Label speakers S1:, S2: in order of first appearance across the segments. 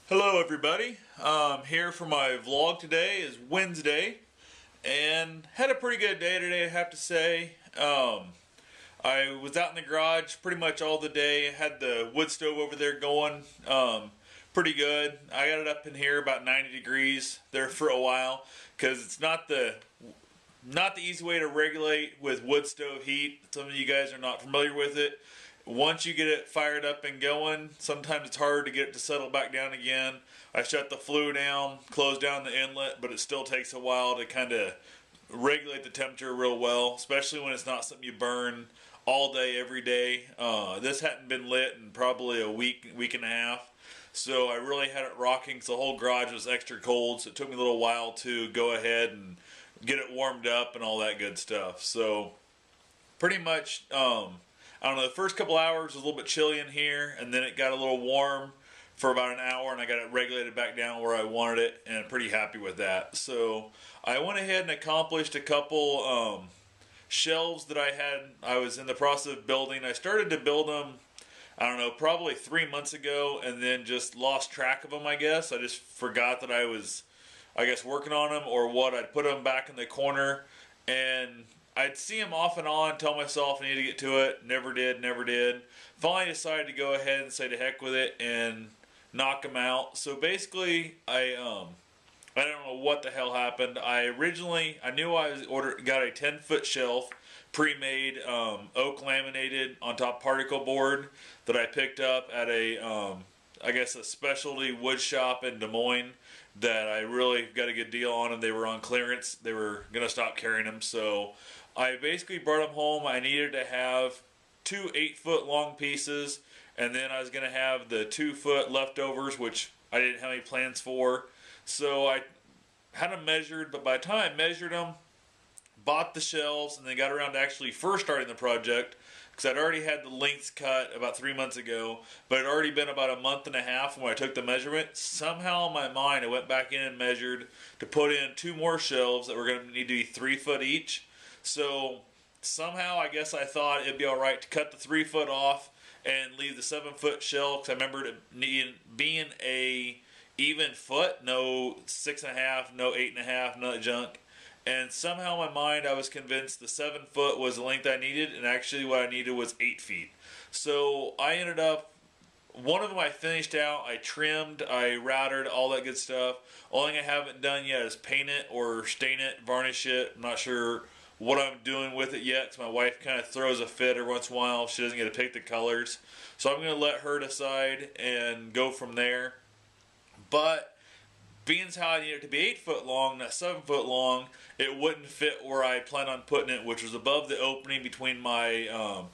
S1: Hello everybody, here for my vlog. Today is Wednesday and had a pretty good day today, I have to say. I was out in the garage pretty much all the day, had the wood stove over there going pretty good. I got it up in here about 90 degrees there for a while because it's not the easy way to regulate with wood stove heat. Some of you guys are not familiar with it. Once you get it fired up and going, sometimes it's hard to get it to settle back down again. I shut the flue down, closed down the inlet, but it still takes a while to kind of regulate the temperature real well, especially when it's not something you burn all day, every day. This hadn't been lit in probably a week and a half. So I really had it rocking, so the whole garage was extra cold, so it took me a little while to go ahead and get it warmed up and all that good stuff. So pretty much, I don't know, the first couple hours was a little bit chilly in here, and then it got a little warm for about an hour, and I got it regulated back down where I wanted it, and I'm pretty happy with that. So I went ahead and accomplished a couple shelves that I was in the process of building. I started to build them, I don't know, probably 3 months ago, and then just lost track of them, I guess. I just forgot that I was, working on them or what. I'd put them back in the corner, and I'd see them off and on, tell myself I need to get to it. Never did. Finally decided to go ahead and say to heck with it and knock them out. So basically, I don't know what the hell happened. I knew got a 10-foot shelf, pre-made, oak laminated on top particle board that I picked up at a specialty wood shop in Des Moines that I really got a good deal on, and they were on clearance. They were going to stop carrying them, so I basically brought them home. I needed to have 2 8-foot long pieces, and then I was going to have the 2-foot leftovers, which I didn't have any plans for. So I had them measured, but by the time I measured them, bought the shelves, and then got around to actually first starting the project, because I'd already had the lengths cut about 3 months ago, but it had already been about a month and a half when I took the measurement. Somehow in my mind, I went back in and measured to put in 2 more shelves that were going to need to be 3 foot each. So somehow I guess I thought it'd be alright to cut the 3 foot off and leave the 7-foot shelf, because I remembered it being a even foot, no 6.5, no 8.5, no junk. And somehow in my mind I was convinced the 7 foot was the length I needed, and actually what I needed was 8 feet. So I ended up, one of them I finished out, I trimmed, I routed, all that good stuff. Only thing I haven't done yet is paint it or stain it, varnish it. I'm not sure what I'm doing with it yet, because my wife kind of throws a fit every once in a while. She doesn't get to pick the colors. So I'm going to let her decide and go from there. But being as how I need it to be 8 foot long, not 7 foot long, it wouldn't fit where I planned on putting it, which was above the opening between my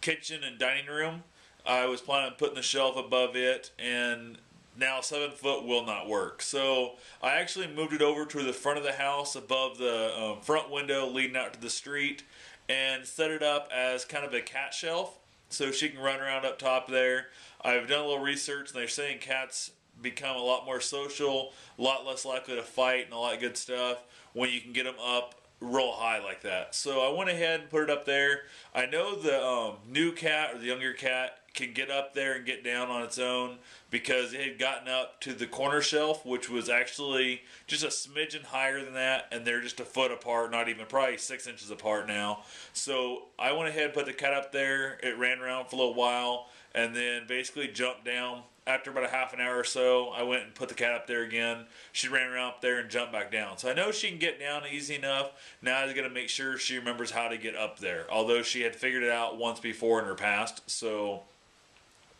S1: kitchen and dining room. I was planning on putting the shelf above it, and now 7 foot will not work. So I actually moved it over to the front of the house above the front window leading out to the street, and set it up as kind of a cat shelf so she can run around up top there. I've done a little research, and they're saying cats become a lot more social, a lot less likely to fight, and all that good stuff when you can get them up real high like that. So I went ahead and put it up there. I know the new cat or the younger cat can get up there and get down on its own, because it had gotten up to the corner shelf, which was actually just a smidgen higher than that, and they're just a foot apart, not even, probably 6 inches apart now. So I went ahead and put the cat up there. It ran around for a little while, and then basically jumped down. After about a half an hour or so, I went and put the cat up there again. She ran around up there and jumped back down. So I know she can get down easy enough. Now I got to make sure she remembers how to get up there, although she had figured it out once before in her past. So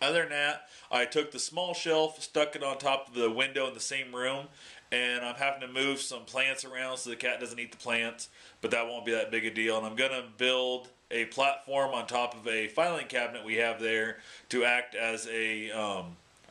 S1: other than that, I took the small shelf, stuck it on top of the window in the same room, and I'm having to move some plants around so the cat doesn't eat the plants, but that won't be that big a deal. And I'm going to build a platform on top of a filing cabinet we have there to act as a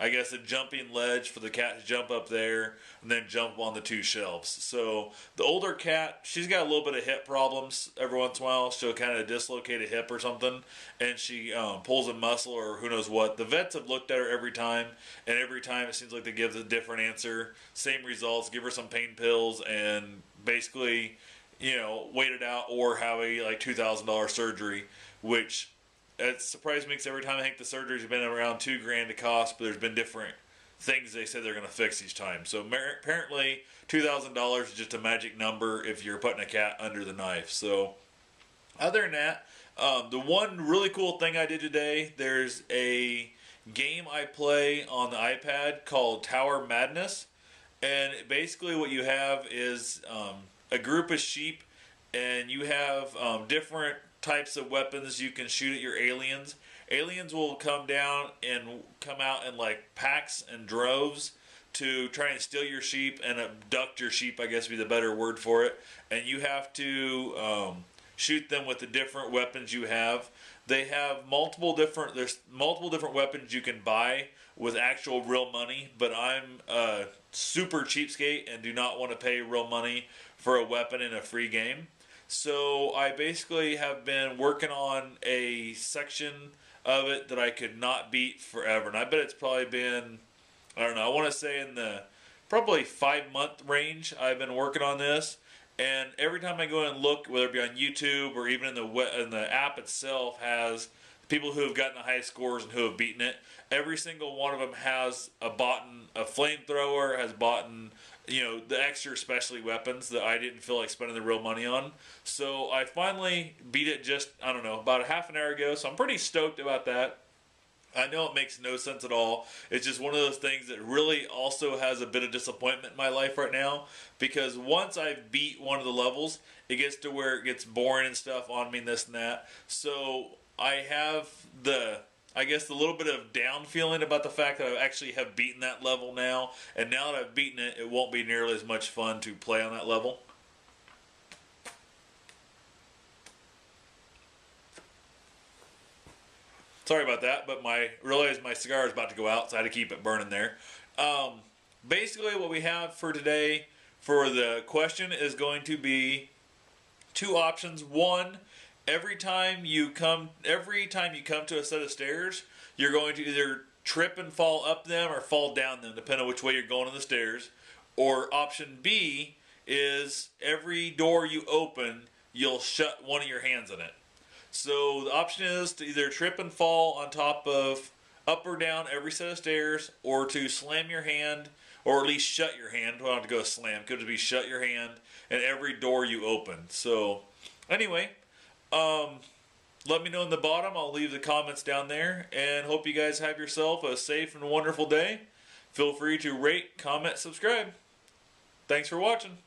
S1: a jumping ledge for the cat to jump up there and then jump on the 2 shelves. So the older cat, she's got a little bit of hip problems every once in a while. She'll kind of dislocate a hip or something, and she pulls a muscle or who knows what. The vets have looked at her every time, and every time it seems like they give a different answer. Same results, give her some pain pills, and basically, wait it out or have a $2,000 surgery, which it surprised me because every time I think the surgery's been around $2,000 to cost, but there's been different things they say they're going to fix each time. So apparently $2,000 is just a magic number if you're putting a cat under the knife. So other than that, the one really cool thing I did today, there's a game I play on the iPad called Tower Madness. And basically what you have is a group of sheep, and you have different types of weapons you can shoot at your aliens. Aliens will come down and come out in like packs and droves to try and steal your sheep and abduct your sheep, I guess would be the better word for it. And you have to shoot them with the different weapons you have. They have there's multiple different weapons you can buy with actual real money, but I'm a super cheapskate and do not want to pay real money for a weapon in a free game. So I basically have been working on a section of it that I could not beat forever. And I bet it's probably been, I don't know, I want to say in the probably 5-month range I've been working on this. And every time I go and look, whether it be on YouTube or even in the app itself, has people who have gotten the highest scores and who have beaten it. Every single one of them has bought a flamethrower, has bought, the extra specialty weapons that I didn't feel like spending the real money on. So I finally beat it just, I don't know, about a half an hour ago. So I'm pretty stoked about that. I know it makes no sense at all. It's just one of those things that really also has a bit of disappointment in my life right now, because once I've beat one of the levels, it gets to where it gets boring and stuff on me and this and that. So I have the little bit of down feeling about the fact that I actually have beaten that level now, and now that I've beaten it, it won't be nearly as much fun to play on that level. Sorry about that, but realized my cigar is about to go out, so I had to keep it burning there. Basically, what we have for today for the question is going to be two options. One, every time you come to a set of stairs, you're going to either trip and fall up them or fall down them, depending on which way you're going on the stairs. Or option B is every door you open, you'll shut one of your hands in it. So the option is to either trip and fall on top of up or down every set of stairs, or to slam your hand, or at least shut your hand. Don't have to go slam. Could be shut your hand in every door you open. So anyway, let me know in the bottom. I'll leave the comments down there, and hope you guys have yourself a safe and wonderful day. Feel free to rate, comment, subscribe. Thanks for watching.